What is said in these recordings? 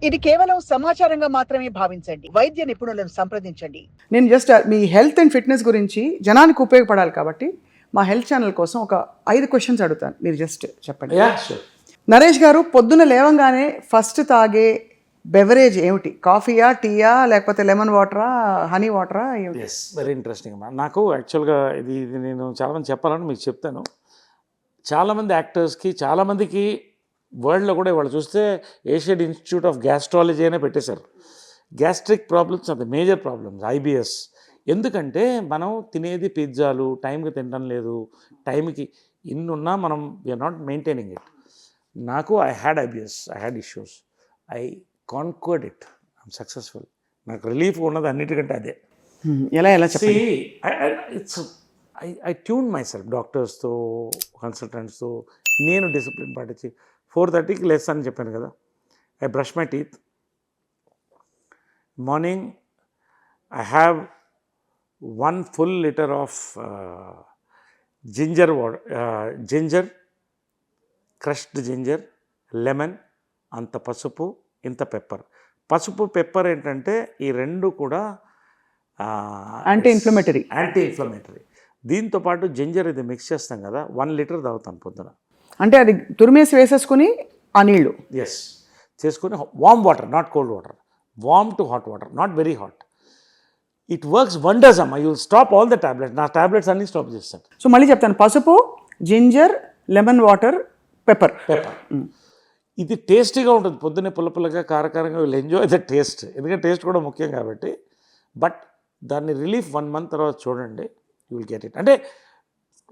ఇది కేవలం సమాచారంగా మాత్రమే భావించండి. వైద్య నిపుణులను సంప్రదించండి. నేను just me health and fitness గురించి జనానికి ఉపయోగపడాలి కాబట్టి మా హెల్త్ ఛానల్ కోసం ఒక 5 క్వశ్చన్స్ అడుగుతాను, మీరు జస్ట్ చెప్పండి. నరేష్ గారు, పొద్దున్న లేవంగానే ఫస్ట్ తాగే బెవరేజ్ ఏమిటి? కాఫీయా, టీయా, లేకపోతే లెమన్ వాటరా, హనీ వాటరా? ఎస్, వెరీ ఇంట్రెస్టింగ్ అమ్మా. నాకు యాక్చువల్గా ఇది నేను చాలామంది చెప్పాలని మీకు చెప్తాను. చాలామంది యాక్టర్స్కి, చాలామందికి వరల్డ్లో కూడా వాళ్ళు చూస్తే ఏషియన్ ఇన్స్టిట్యూట్ ఆఫ్ గ్యాస్ట్రాలజీ అనే పెట్టేశారు. గ్యాస్ట్రిక్ ప్రాబ్లమ్స్ అది మేజర్ ప్రాబ్లమ్స్, ఐబిఎస్. ఎందుకంటే మనం తినేది పిజ్జాలు, టైంకి తినడం లేదు, టైంకి ఇన్నున్నా మనం వీఆర్ నాట్ మెయింటైనింగ్ ఇట్. నాకు I had IBS, I had issues, I conquered it, I'm successful. నాకు రిలీఫ్ ఉన్నది అన్నిటికంటే అదే. ఎలా చెప్పండి? It's I tune myself, డాక్టర్స్తో, కన్సల్టెంట్స్తో నేను డిసిప్లిన్ పాటించి 4:30కి లేస్తానని చెప్పాను కదా. I brush my teeth morning. I have 1 full liter of ginger water, ginger, crushed ginger, lemon, అంత పసుపు, ఇంత పెప్పర్. పసుపు, పెప్పర్ ఏంటంటే ఈ రెండు కూడా యాంటీ ఇన్ఫ్లమేటరీ. దీంతో పాటు జింజర్ ఇది మిక్స్ చేస్తాం కదా, 1 లీటర్ తాగుతాను పొద్దున. అంటే అది తురిమేసి వేసేసుకుని ఆ నీళ్ళు ఎస్ చేసుకుని, warm water, not cold water, warm to hot water, not very hot. It works wonders అమ్మా. You will stop all the tablets. నా టాబ్లెట్స్ అన్నీ స్టాప్ చేస్తాను. సో మళ్ళీ చెప్తాను, పసుపు, జింజర్, లెమన్ వాటర్, పెప్పర్. ఇది టేస్టీగా ఉంటుంది. పొద్దున్నే పుల్లపుల్లగా, కారకారంగా. విల్ ఎంజాయ్ ద టేస్ట్, ఎందుకంటే టేస్ట్ కూడా ముఖ్యం కాబట్టి. బట్ దాన్ని రిలీఫ్ 1 month తర్వాత చూడండి, యూ విల్ గెట్ ఇట్. అంటే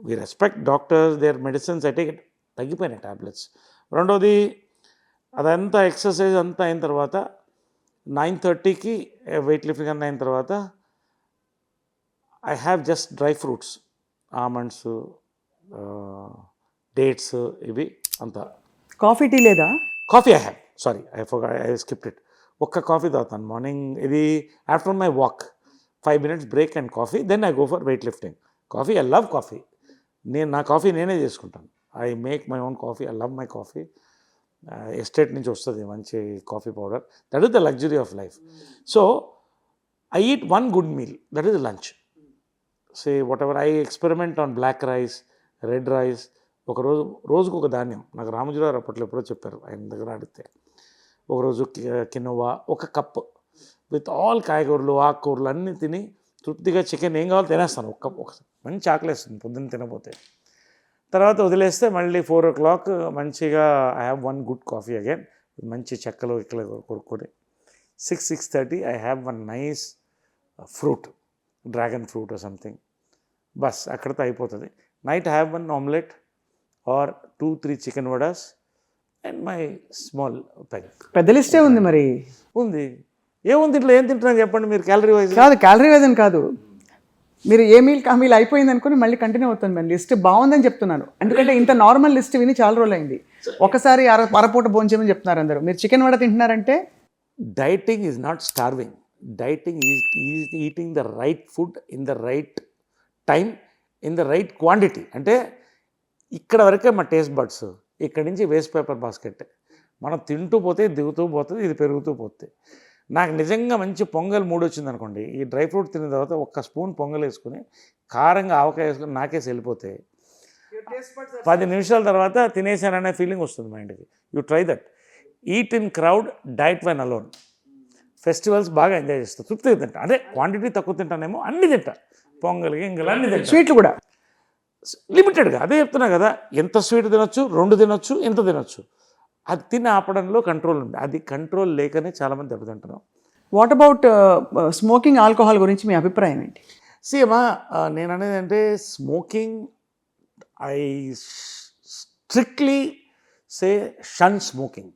we respect doctors, their medicines, I take it. తగ్గిపోయినాయి టాబ్లెట్స్. రెండోది, అదంతా ఎక్సర్సైజ్ అంతా అయిన తర్వాత 9:30కి వెయిట్ లిఫ్టింగ్ అన్న అయిన తర్వాత I have just dry fruits, almonds, dates, ఇవి అంతా. కాఫీ, టీ లేదా? Coffee I have, sorry I skipped it. ఒక్క కాఫీ తాగుతాను మార్నింగ్. ఇది after my walk 5 minutes break and coffee, then I go for weight lifting. Coffee, I love coffee. నా coffee నేనే చేసుకుంటాను. I make my own coffee, I love my coffee. Estate నుంచి వస్తుంది మంచి coffee powder. That is the luxury of life. So I eat 1 good meal, that is lunch. Say whatever, I experiment on black rice, red rice. రోజుకు ఒక ధాన్యం. నాకు రామజీరావు అప్పట్లో ఎప్పుడో చెప్పారు, ఆయన దగ్గర అడిగితే. ఒకరోజు కినోవా, 1 కప్ విత్ ఆల్ కాయగూరలు, ఆకుకూరలు అన్నీ తిని తృప్తిగా, చికెన్ ఏం కావాలో తినేస్తాను. ఒక మంచి ఆకలేస్తుంది పొద్దున్న తినపోతే. తర్వాత వదిలేస్తే మళ్ళీ 4 o'clock మంచిగా I have 1 good coffee again, మంచి చెక్కలు ఇక్కలు కొనుక్కొని. 6:30 I have 1 nice fruit, dragon fruit or something. బస్ అక్కడితో అయిపోతుంది. Night I have 1 omelette or 2-3 chicken vadas and my small peg. పెద్ద లిస్టే ఉంది మరి. ఉంది, ఏముంది ఇట్లా? ఏం తింటున్నాను చెప్పండి మీరు? క్యాలరీ వైజ్ కాదు, క్యాలరీ వైజ్ అని కాదు. మీరు ఏ మీల్ ఆ మీల్ అయిపోయింది అనుకుని మళ్ళీ కంటిన్యూ అవుతుంది. మరి లిస్ట్ బాగుందని చెప్తున్నాను, ఎందుకంటే ఇంత నార్మల్ లిస్ట్ విని చాలా రోజులు అయింది. ఒకసారి అరపూట భోంచేయమని చెప్తున్నారు అందరూ. మీరు చికెన్ వడ తింటున్నారంటే dieting is not starving. Dieting is eating the right food in the right time, in the right quantity. అంటే ఇక్కడ వరకే మా టేస్ట్ బడ్స్, ఇక్కడి నుంచి వేస్ట్ పేపర్ బాస్కెట్. మనం తింటూ పోతే దిగుతూ పోతుంది, ఇది పెరుగుతూ పోతుంది. నాకు నిజంగా మంచి పొంగల్ మూడు వచ్చింది అనుకోండి, ఈ డ్రై ఫ్రూట్ తిన్న తర్వాత 1 స్పూన్ పొంగల్ వేసుకుని, కారంగా ఆవకాయ వేసుకుని నాకేసి వెళ్ళిపోతే 10 నిమిషాల తర్వాత తినేసాననే ఫీలింగ్ వస్తుంది మైండ్కి. You try that. Eat in crowd, diet when alone. Festivals బాగా ఎంజాయ్ చేస్తాను, తృప్తిగా తింటా. అదే క్వాంటిటీ తక్కువ తింటానేమో, అన్నీ తింటా. పొంగల్, గింగల్ అన్నీ తింటా. స్వీట్లు కూడా లిమిటెడ్గా. అదే చెప్తున్నా కదా, ఎంత స్వీట్ తినొచ్చు, 2 తినొచ్చు, ఎంత తినొచ్చు. అది తిని ఆపడంలో కంట్రోల్ ఉంది. అది కంట్రోల్ లేకనే చాలామంది దెబ్బతింటున్నాం. వాట్ అబౌట్ స్మోకింగ్, ఆల్కహాల్ గురించి మీ అభిప్రాయం ఏంటి? అమ్మా, నేను అనేది అంటే smoking, I strictly say shun smoking.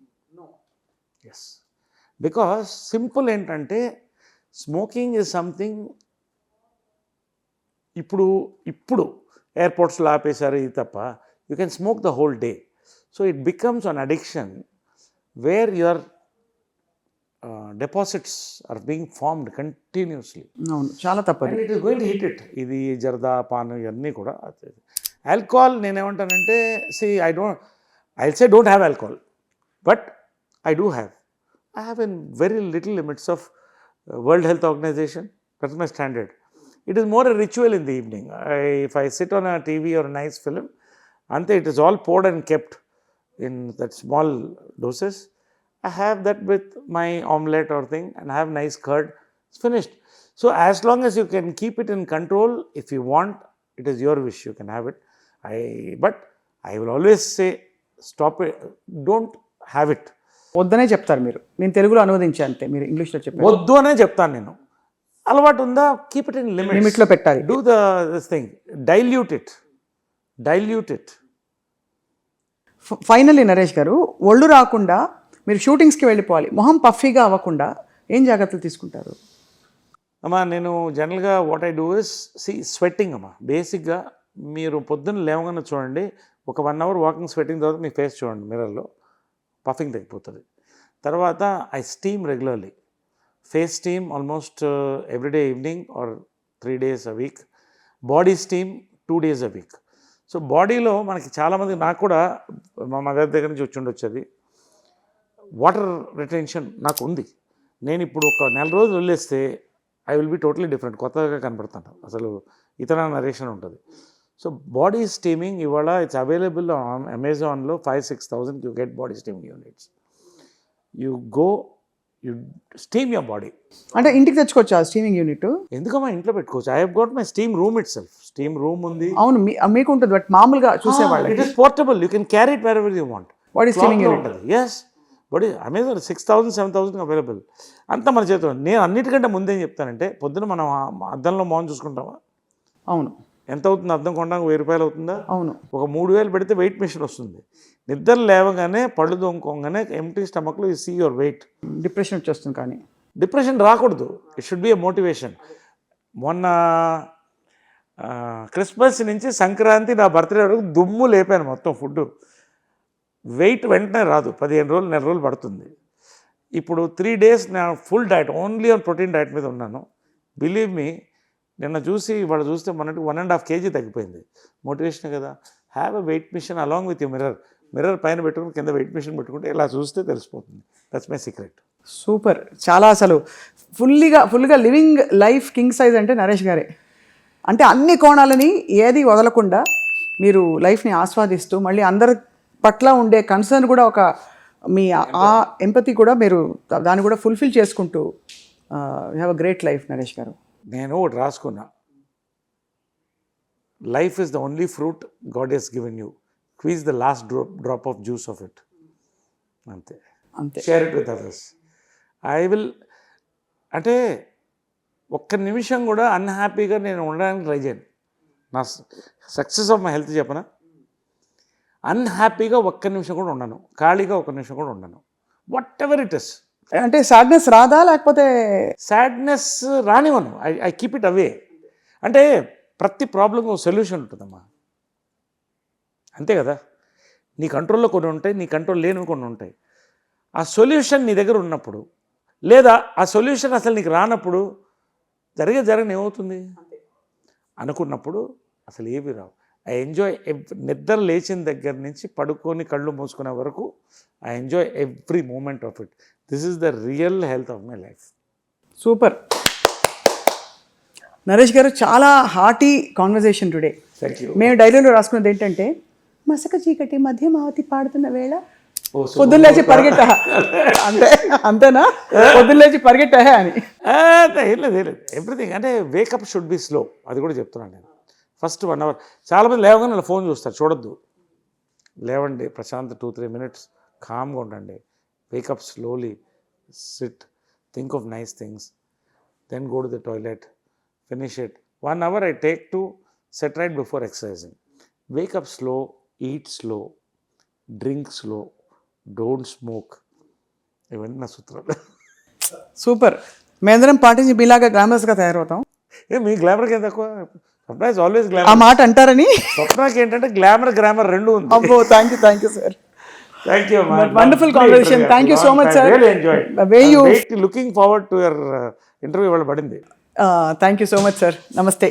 Yes, because simple ఏంటంటే స్మోకింగ్ ఈజ్ సంథింగ్. ఇప్పుడు ఎయిర్పోర్ట్స్లో ఆపేశారు, ఇది తప్ప you can smoke the whole day. So it becomes an addiction where your deposits are being formed continuously. అవును, చాలా తప్పదు. And it is going to hit it. ఇది జర్దా, పాన్ ఇవన్నీ కూడా. ఆల్కహాల్ నేనేమంటానంటే, I'll say don't have alcohol, but I do have I have in very little limits of World Health Organization. That's my standard. It is more a ritual in the evening. If I sit on a TV or a nice film, ante it is all poured and kept in that small doses. I have that with my omelette or thing and have nice curd. It's finished. So as long as you can keep it in control, if you want, it is your wish, you can have it. But I will always say, stop it, don't have it. వద్దనే చెప్తారు మీరు. నేను తెలుగులో అనువదించా అంతే, మీరు ఇంగ్లీష్లో చెప్పారు. వద్దు అనే చెప్తాను నేను. అలవాటు ఉందా, కీప్ ఇట్ ఇన్ లిమిట్లో పెట్టాలి. Do this thing, dilute it. Finally Naresh గారు, ఒళ్ళు రాకుండా మీరు షూటింగ్స్కి వెళ్ళిపోవాలి, మొహం పఫీగా అవ్వకుండా ఏం జాగ్రత్తలు తీసుకుంటారు? అమ్మా, నేను జనరల్గా what I do is sweating అమ్మా. బేసిక్గా మీరు పొద్దున్న లేవగానే చూడండి, ఒక 1 hour వాకింగ్ స్వెట్టింగ్ తర్వాత మీ ఫేస్ చూడండి మిర్రర్లో, పఫింగ్ తగ్గిపోతుంది. తర్వాత I steam regularly, face steam almost everyday evening or 3 days a week, body steam 2 days a week. So బాడీలో మనకి చాలామంది, నాకు కూడా మా మదర్ దగ్గర నుంచి వచ్చి ఉండొచ్చు, అది వాటర్ రిటెన్షన్ నాకు ఉంది. నేను ఇప్పుడు ఒక 4 రోజులు వదిలేస్తే I will be totally different, కొత్తగా కనపడతాను, అసలు ఇతర నరేషన్ ఉంటుంది. సో బాడీ స్టీమింగ్ ఇవాళ ఇట్స్ అవైలబుల్ ఆన్ అమెజాన్లో 5,000-6,000 you get body steaming units. You go, you steam your body. అంటే ఇంటికి తెచ్చుకోవచ్చు ఆ స్టీమింగ్ యూనిట్? ఎందుకమ్మా, ఇంట్లో పెట్టుకోవచ్చు. I have got my steam room itself, steam room ఉంది. అవును, మీకు ఉంటుంది, బట్ మామూలుగా చూసేవాళ్ళకి it is portable, you can carry it where ever you want. Body steaming unit ఉంటుంది. ఎస్, బాడీ అమెజాన్ 6,000-7,000 అవైలబుల్, అంతా మన చేతిలో. నేను అన్నిటికంటే ముందేం చెప్తానంటే, పొద్దున మనం అద్దంలో మౌన్ చూసుకుంటామా? అవును. ఎంత అవుతుంది అద్దం కొనడానికి? 1,000 రూపాయలు అవుతుందా? అవును. ఒక 3,000 పెడితే వెయిట్ మిషన్ వస్తుంది. నిద్ర లేవగానే పళ్ళు దొంగకోగానే ఎంటీ స్టమక్లో you see your weight. Depression వచ్చేస్తుంది. కానీ డిప్రెషన్ రాకూడదు, it should be a motivation. మొన్న క్రిస్మస్ నుంచి సంక్రాంతి నా బర్త్డే వరకు దుమ్ము లేపాను మొత్తం ఫుడ్. వెయిట్ వెంటనే రాదు, 15 రోజులు 4 రోజులు పడుతుంది. ఇప్పుడు 3 days నా full diet, only on protein diet మీద ఉన్నాను. బిలీవ్ మీ, నిన్న చూసి ఇవాళ చూస్తే మొన్నటి 1.5 kg తగ్గిపోయింది. మోటివేషన్ కదా. Have a weight machine along with your mirror పైన పెట్టుకుని కింద వెయిట్ మిషన్ పెట్టుకుంటే ఇలా చూస్తే తెలిసిపోతుంది. That's my secret. సూపర్. చాలా అసలు ఫుల్గా లివింగ్ లైఫ్ కింగ్ సైజ్ అంటే నరేష్ గారే. అంటే అన్ని కోణాలని ఏది వదలకుండా మీరు లైఫ్ని ఆస్వాదిస్తూ, మళ్ళీ అందరి పట్ల ఉండే కన్సర్న్ కూడా, ఒక మీ ఆ ఎంపతి కూడా మీరు దాన్ని కూడా ఫుల్ఫిల్ చేసుకుంటూ you have a great life Naresh గారు. నేను ఒకటి రాసుకున్నా, life is the only fruit God has given you, squeeze the last drop of juice of it. అంతే. Share it with others. I will, అంటే ఒక్క నిమిషం కూడా అన్హ్యాపీగా నేను ఉండడానికి ట్రై చేయను. నా సక్సెస్ ఆఫ్ మై హెల్త్ చెప్పనా, అన్హ్యాపీగా ఒక్క నిమిషం కూడా ఉండను, ఖాళీగా ఒక్క నిమిషం కూడా ఉండను. Whatever it is. అంటే సాడ్నెస్ రాదా, లేకపోతే? సాడ్నెస్ రానివ్వను. I keep it away. అంటే ప్రతి ప్రాబ్లంకి ఒక సొల్యూషన్ ఉంటుందమ్మా, అంతే కదా. నీ కంట్రోల్లో కొన్ని ఉంటాయి, నీ కంట్రోల్ లేనివి కొన్ని ఉంటాయి. ఆ సొల్యూషన్ నీ దగ్గర ఉన్నప్పుడు, లేదా ఆ సొల్యూషన్ అసలు నీకు రానప్పుడు జరగని ఏమవుతుంది అనుకున్నప్పుడు అసలు ఏవి రావు. ఐ ఎంజాయ్ నిద్ర లేచిన దగ్గర నుంచి పడుకొని కళ్ళు మూసుకునే వరకు I enjoy every moment of it. This is the real health of my life. Super. Naresh గారు, చాలా hearty conversation today. Thank you. మేము డైరీలో రాసుకున్నది ఏంటంటే, మసక చీకటి మధ్యమావతి పాడుతున్న వేళ పొద్దున్న లేచి పరిగెట్టా. అంతేనా? పొద్దున్న లేచి పరిగెట్టా అని ఏం లేదు. ఎవ్రీథింగ్ అంటే వేకప్ షుడ్ బి స్లో, అది కూడా చెప్తున్నాను నేను. ఫస్ట్ 1 hour చాలామంది లేవగానే అలా ఫోన్ చూస్తారు, చూడొద్దు. లేవండి, ప్రశాంత్ 2-3 minutes కామ్గా ఉండండి. Wake up slowly, sit, think of nice things, then go to the toilet, finish it. 1 hour I take to set right before exercising. Wake up slow, eat slow, drink slow, don't smoke. ఇవన్నీ నా సూత్రాలు. Super. మేమందరం పాటించి మీలాగా గ్లామరస్గా తయారవుతాం. మీ గ్లామర్కి ఏం తక్కువ? స్వప్న is always ఆ glamour. మాట అంటారని. స్వప్నకి ఏంటంటే గ్లామర్ రెండు ఉంది. అబ్బో, thank you sir. Thank you, man. Wonderful conversation. Thank you so much, sir. I really enjoyed. The way you looking forward to your interview. Thank you so much, sir. Namaste.